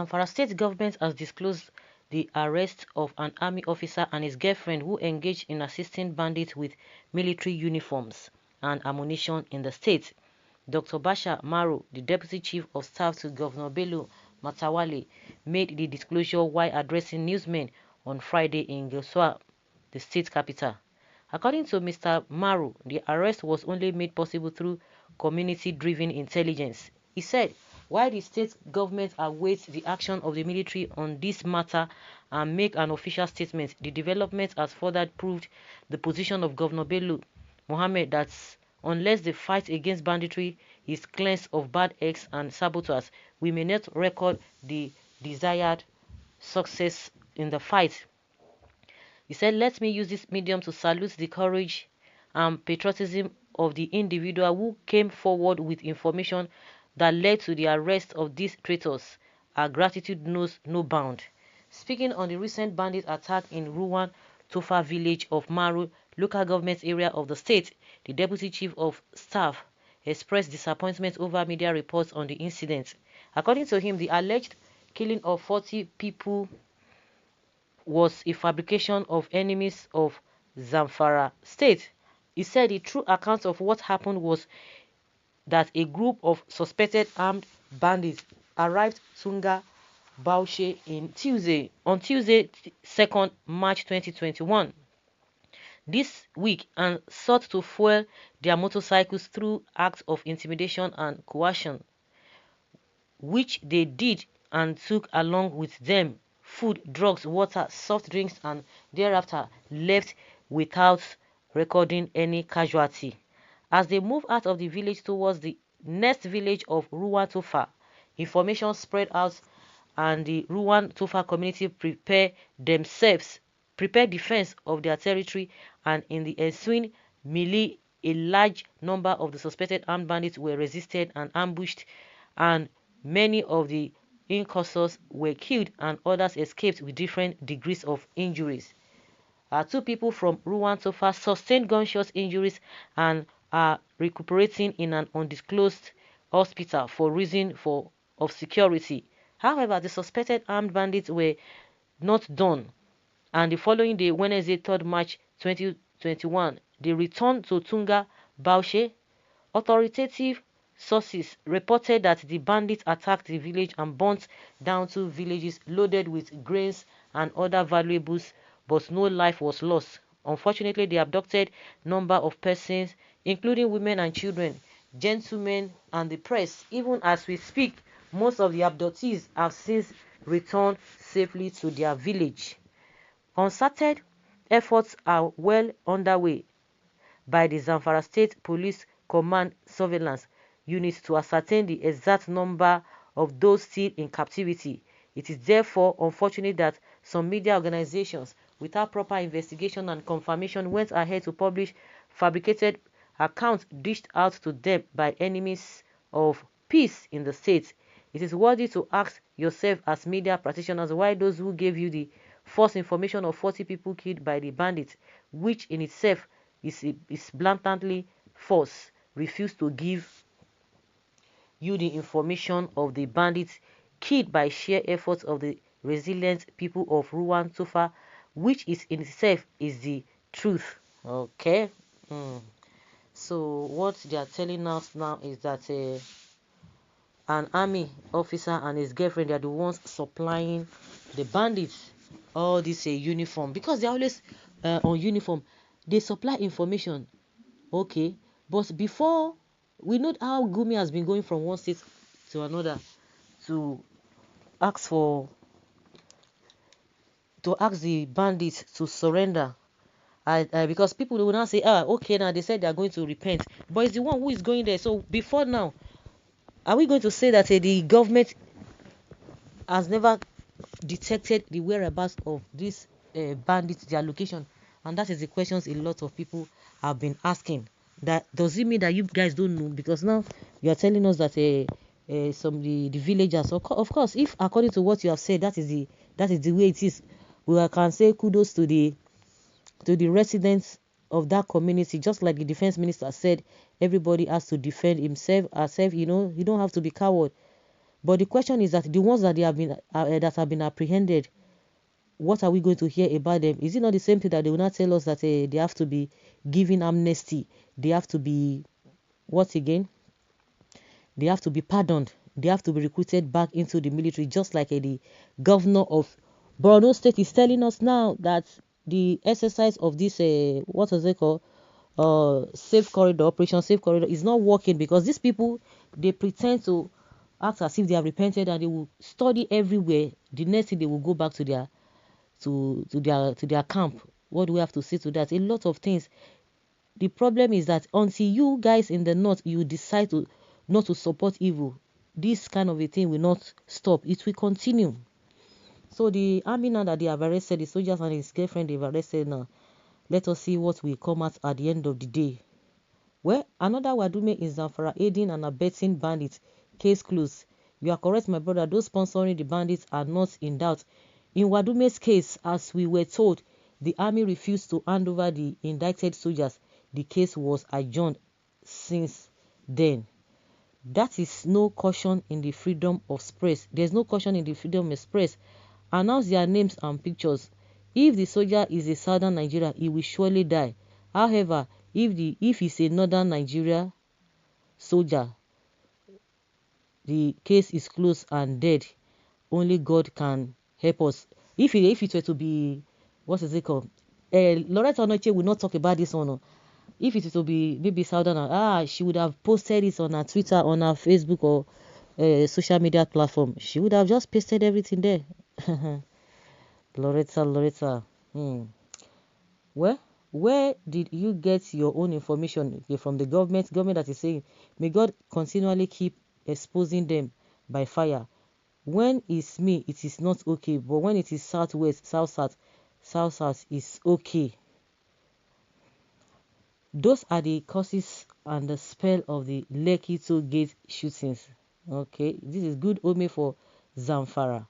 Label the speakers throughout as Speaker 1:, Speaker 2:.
Speaker 1: Zamfara state government has disclosed the arrest of an army officer and his girlfriend who engaged in assisting bandits with military uniforms and ammunition in the state. Dr. Basha Maru, the Deputy Chief of Staff to Governor Bello Matawale, made the disclosure while addressing newsmen on Friday in Gusau, the state capital. According to Mr. Maru, the arrest was only made possible through community-driven intelligence. He said, while the state government awaits the action of the military on this matter and make an official statement, the development has further proved the position of Governor Bello Mohammed that unless the fight against banditry is cleansed of bad eggs and saboteurs, we may not record the desired success in the fight. He said, let me use this medium to salute the courage and patriotism of the individual who came forward with information that led to the arrest of these traitors. Our gratitude knows no bound. Speaking on the recent bandit attack in Ruwan Tofa village of Maru, local government area of the state, the Deputy Chief of Staff expressed disappointment over media reports on the incident. According to him, the alleged killing of 40 people was a fabrication of enemies of Zamfara state. He said the true account of what happened was that a group of suspected armed bandits arrived Tunga Baushe on Tuesday 2nd March 2021 this week and sought to fuel their motorcycles through acts of intimidation and coercion, which they did and took along with them food, drugs, water, soft drinks, and thereafter left without recording any casualty. As they moved out of the village towards the next village of Ruwan Tofa, information spread out and the Ruwan Tofa community prepared defense of their territory, and in the ensuing melee, a large number of the suspected armed bandits were resisted and ambushed, and many of the incursors were killed and others escaped with different degrees of injuries. 2 people from Ruwan Tofa sustained gunshot injuries and are recuperating in an undisclosed hospital for reason of security. However, the suspected armed bandits were not done, and the following day, Wednesday, 3rd March 2021, they returned to Tunga Baushe. Authoritative sources reported that the bandits attacked the village and burnt down 2 villages loaded with grains and other valuables, but no life was lost. Unfortunately, they abducted number of persons, including women and children, gentlemen, and the press. Even as we speak, most of the abductees have since returned safely to their village. Concerted efforts are well underway by the Zamfara State Police Command Surveillance Unit to ascertain the exact number of those still in captivity. It is therefore unfortunate that some media organizations, without proper investigation and confirmation, went ahead to publish fabricated accounts dished out to them by enemies of peace in the state. It is worthy to ask yourself as media practitioners why those who gave you the false information of 40 people killed by the bandits, which in itself is blatantly false, refuse to give you the information of the bandits killed by sheer efforts of the resilient people of Ruwan Tofa, which is in itself is the truth. Okay. So what they are telling us now is that an army officer and his girlfriend, they are the ones supplying the bandits all this uniform, because they are always on uniform. They supply information, okay, but before, we know how Gumi has been going from one state to another to ask the bandits to surrender. Because people will now say, okay, now they said they are going to repent, but it's the one who is going there. So before now, are we going to say that the government has never detected the whereabouts of these bandits, their location? And that is the questions a lot of people have been asking. That does it mean that you guys don't know? Because now you are telling us that some the villagers, of course, if according to what you have said, that is the way it is, we can say kudos to the residents of that community. Just like the defense minister said, everybody has to defend himself, herself. You know, you don't have to be coward. But the question is that the ones that have been apprehended, what are we going to hear about them? Is it not the same thing that they will not tell us that they have to be given amnesty? They have to be, what again? They have to be pardoned. They have to be recruited back into the military, just like the governor of Borno State is telling us now that the exercise of this, what was it called? Safe corridor, Operation Safe Corridor, is not working because these people, they pretend to act as if they have repented and they will study everywhere. The next thing they will go back to their camp. What do we have to say to that? A lot of things. The problem is that until you guys in the north you decide to not to support evil, this kind of a thing will not stop. It will continue. So the army, now that they have arrested the soldiers and his girlfriend, they've arrested now. Let us see what will come out at the end of the day. Well, another Wadume in Zamfara aiding and abetting bandits. Case closed. You are correct, my brother. Those sponsoring the bandits are not in doubt. In Wadume's case, as we were told, the army refused to hand over the indicted soldiers. The case was adjourned since then. That is no caution in the freedom of express. There's no caution in the freedom of express. Announce their names and pictures. If the soldier is a southern Nigeria, he will surely die. However, if he's a northern Nigeria soldier, the case is closed and dead. Only God can help us. If it were to be, what is it called? Loretta Onoche will not talk about this one. If it were to be maybe southern, she would have posted it on her Twitter, on her Facebook or social media platform. She would have just pasted everything there. Loretta. Well, where did you get your own information? Okay, from the government that is saying, may God continually keep exposing them by fire. When it's me, it is not okay. But when it is southwest, south is okay. Those are the causes and the spell of the Lekki Toll Gate shootings. Okay, this is good omen for Zamfara.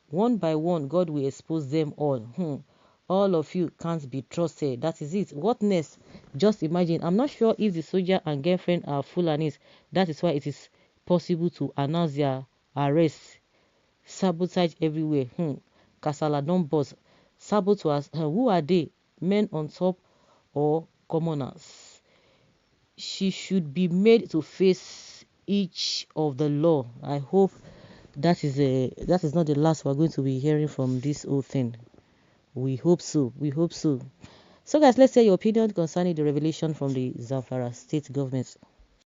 Speaker 1: One by one, God will expose them all. All of you can't be trusted. That is it. What next? Just imagine. I'm not sure if the soldier and girlfriend are Fulanis. That is why it is possible to announce their arrest. Sabotage everywhere. Kasala don't bust. Saboteurs. Who are they? Men on top or commoners? She should be made to face each of the law. I hope that is not the last we're going to be hearing from this whole thing. We hope so. So guys, let's hear your opinion concerning the revelation from the Zamfara state government.